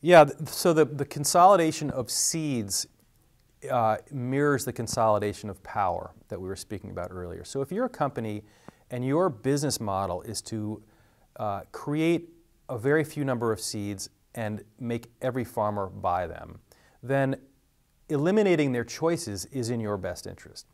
Yeah, so the consolidation of seeds mirrors the consolidation of power that we were speaking about earlier. So if you're a company and your business model is to create a very few number of seeds and make every farmer buy them, then eliminating their choices is in your best interest.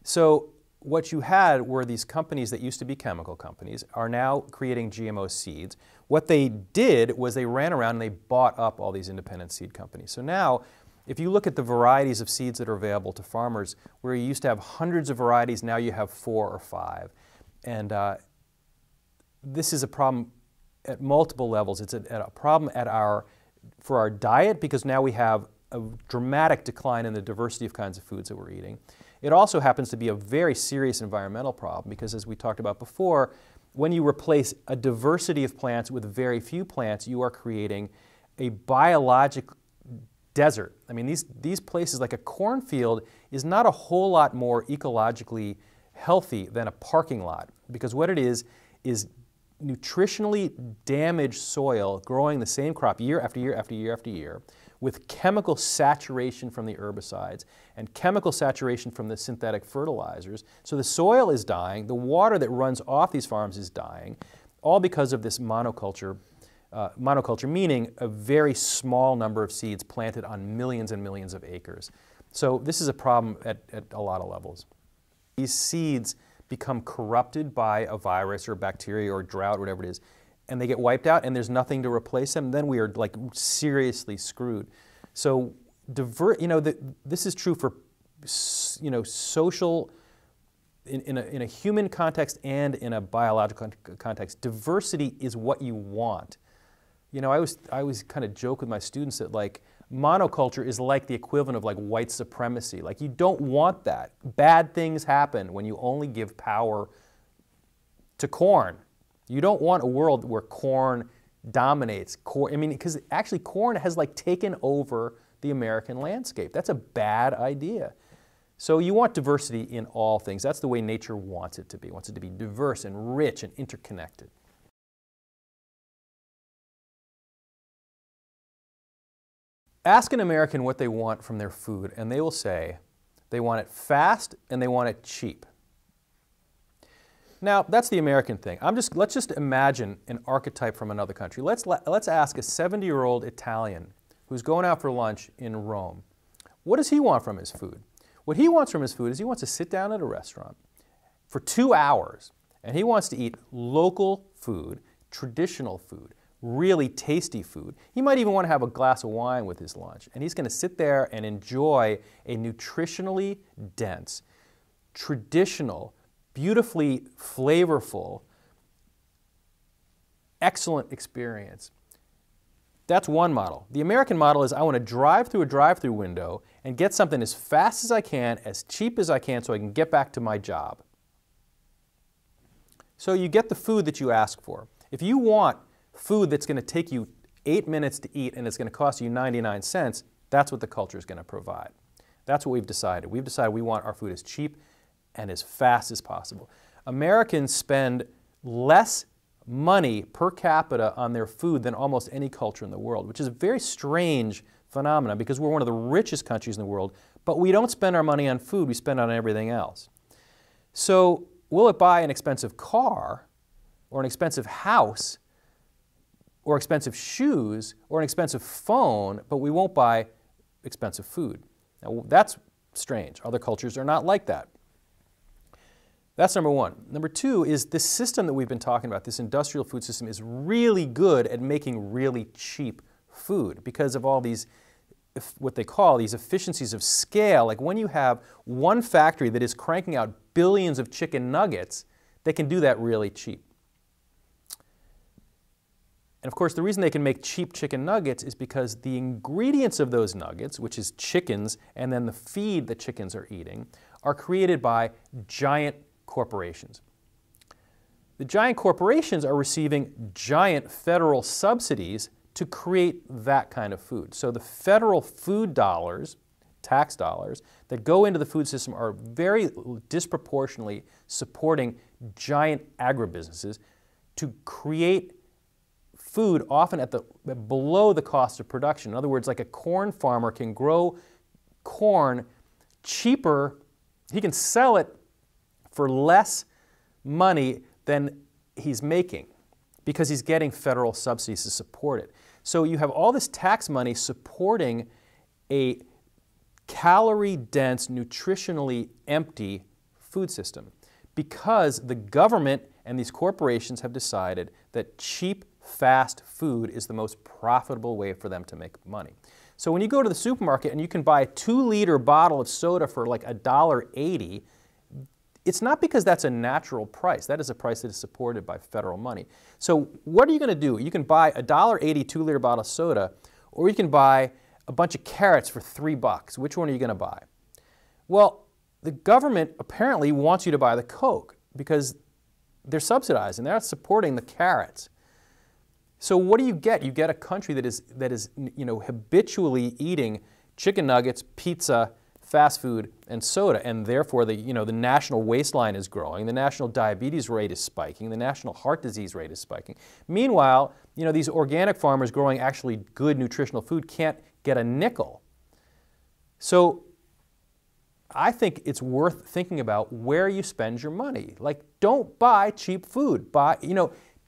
So what you had were these companies that used to be chemical companies are now creating GMO seeds. What they did was they ran around and they bought up all these independent seed companies. So now, if you look at the varieties of seeds that are available to farmers, where you used to have hundreds of varieties, now you have 4 or 5. And this is a problem at multiple levels. It's a problem for our diet, because now we have a dramatic decline in the diversity of kinds of foods that we're eating. It also happens to be a very serious environmental problem, because as we talked about before, when you replace a diversity of plants with very few plants, you are creating a biologic desert. I mean, these places, like a cornfield, is not a whole lot more ecologically healthy than a parking lot, because what it is nutritionally damaged soil growing the same crop year after year after year after year, with chemical saturation from the herbicides and chemical saturation from the synthetic fertilizers. So the soil is dying, the water that runs off these farms is dying, all because of this monoculture. Monoculture meaning a very small number of seeds planted on millions and millions of acres. So this is a problem at a lot of levels. These seeds become corrupted by a virus or bacteria or drought, whatever it is, and they get wiped out and there's nothing to replace them, then we are like seriously screwed. So this is true for social, in a human context and in a biological context. Diversity is what you want. I always kind of joke with my students that like monoculture is like the equivalent of like white supremacy. Like you don't want that. Bad things happen when you only give power to corn. You don't want a world where corn dominates. Because actually corn has like taken over the American landscape. That's a bad idea. So you want diversity in all things. That's the way nature wants it to be. It wants it to be diverse and rich and interconnected. Ask an American what they want from their food, and they will say they want it fast and they want it cheap. Now, that's the American thing. Let's just imagine an archetype from another country. Let's ask a 70-year-old Italian who's going out for lunch in Rome. What does he want from his food? What he wants from his food is he wants to sit down at a restaurant for 2 hours, and he wants to eat local food, traditional food, really tasty food. He might even want to have a glass of wine with his lunch, and he's going to sit there and enjoy a nutritionally dense, traditional, beautifully flavorful, excellent experience. That's one model. The American model is I want to drive through a drive-through window and get something as fast as I can, as cheap as I can, so I can get back to my job. So you get the food that you ask for. If you want food that's going to take you 8 minutes to eat and it's going to cost you 99 cents, that's what the culture is going to provide. That's what we've decided. We've decided we want our food as cheap and as fast as possible. Americans spend less money per capita on their food than almost any culture in the world, which is a very strange phenomenon because we're one of the richest countries in the world, but we don't spend our money on food, we spend it on everything else. So will it buy an expensive car or an expensive house or expensive shoes or an expensive phone, but we won't buy expensive food? Now that's strange. Other cultures are not like that. That's number one. Number two is this system that we've been talking about, this industrial food system, is really good at making really cheap food because of all these, what they call these efficiencies of scale. Like when you have one factory that is cranking out billions of chicken nuggets, they can do that really cheap. And of course, the reason they can make cheap chicken nuggets is because the ingredients of those nuggets, which is chickens and then the feed the chickens are eating, are created by giant corporations. The giant corporations are receiving giant federal subsidies to create that kind of food. So the federal food dollars, tax dollars, that go into the food system are very disproportionately supporting giant agribusinesses to create food often below the cost of production. In other words, like a corn farmer can grow corn cheaper, he can sell it for less money than he's making because he's getting federal subsidies to support it. So you have all this tax money supporting a calorie-dense, nutritionally empty food system because the government and these corporations have decided that cheap, fast food is the most profitable way for them to make money. So when you go to the supermarket and you can buy a 2-liter bottle of soda for like $1.80, it's not because that's a natural price. That is a price that is supported by federal money. So what are you going to do? You can buy a $1.80 2-liter bottle of soda, or you can buy a bunch of carrots for $3. Which one are you going to buy? Well, the government apparently wants you to buy the Coke because they're subsidizing. They're not supporting the carrots. So what do you get? You get a country that is habitually eating chicken nuggets, pizza, fast food, and soda, and therefore the national waistline is growing, the national diabetes rate is spiking, the national heart disease rate is spiking. Meanwhile, these organic farmers growing actually good nutritional food can't get a nickel. So I think it's worth thinking about where you spend your money. Like, don't buy cheap food.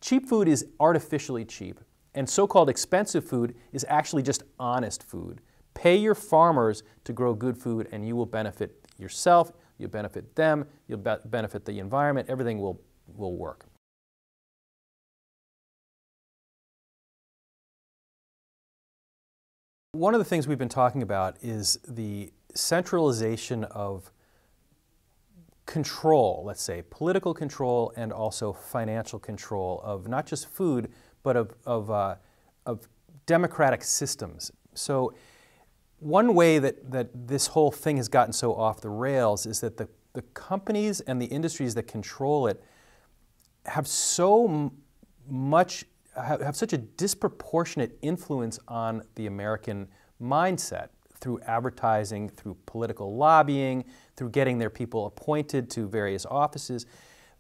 Cheap food is artificially cheap, and so-called expensive food is actually just honest food. Pay your farmers to grow good food, and you will benefit yourself, you'll benefit them, you'll benefit the environment, everything will work. One of the things we've been talking about is the centralization of control, let's say, political control and also financial control of not just food, but of democratic systems. So one way that this whole thing has gotten so off the rails is that the companies and the industries that control it have such a disproportionate influence on the American mindset through advertising, through political lobbying, through getting their people appointed to various offices,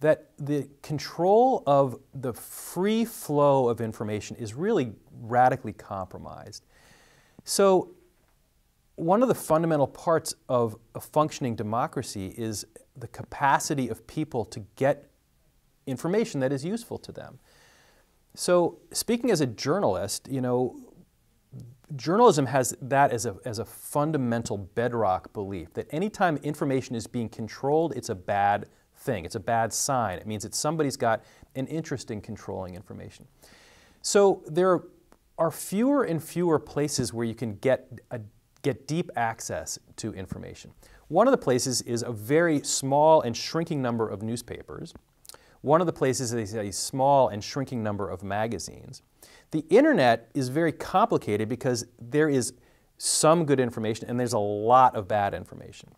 that the control of the free flow of information is really radically compromised. So one of the fundamental parts of a functioning democracy is the capacity of people to get information that is useful to them. So speaking as a journalist, journalism has that as a fundamental bedrock belief that anytime information is being controlled, it's a bad thing. It's a bad sign. It means that somebody's got an interest in controlling information. So there are fewer and fewer places where you can get deep access to information. One of the places is a very small and shrinking number of newspapers. One of the places is a small and shrinking number of magazines. The internet is very complicated because there is some good information and there's a lot of bad information.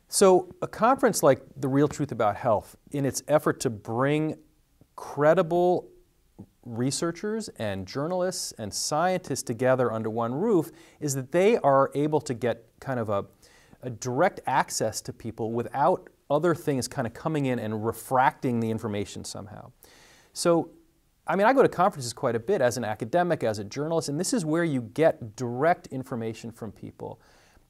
So a conference like The Real Truth About Health, in its effort to bring credible researchers and journalists and scientists together under one roof, is that they are able to get kind of a direct access to people without other things kind of coming in and refracting the information somehow. So, I mean, I go to conferences quite a bit as an academic, as a journalist, and this is where you get direct information from people.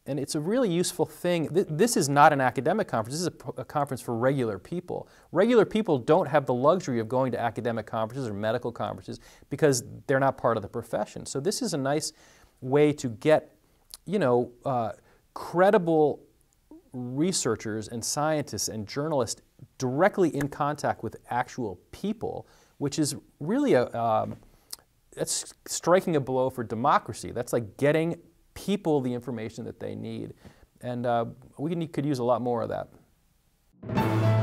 And it's a really useful thing. This is not an academic conference. This is a conference for regular people. Regular people don't have the luxury of going to academic conferences or medical conferences because they're not part of the profession. So this is a nice way to get, credible researchers and scientists and journalists directly in contact with actual people, which is really that's striking a blow for democracy. That's like getting people the information that they need. And we could use a lot more of that.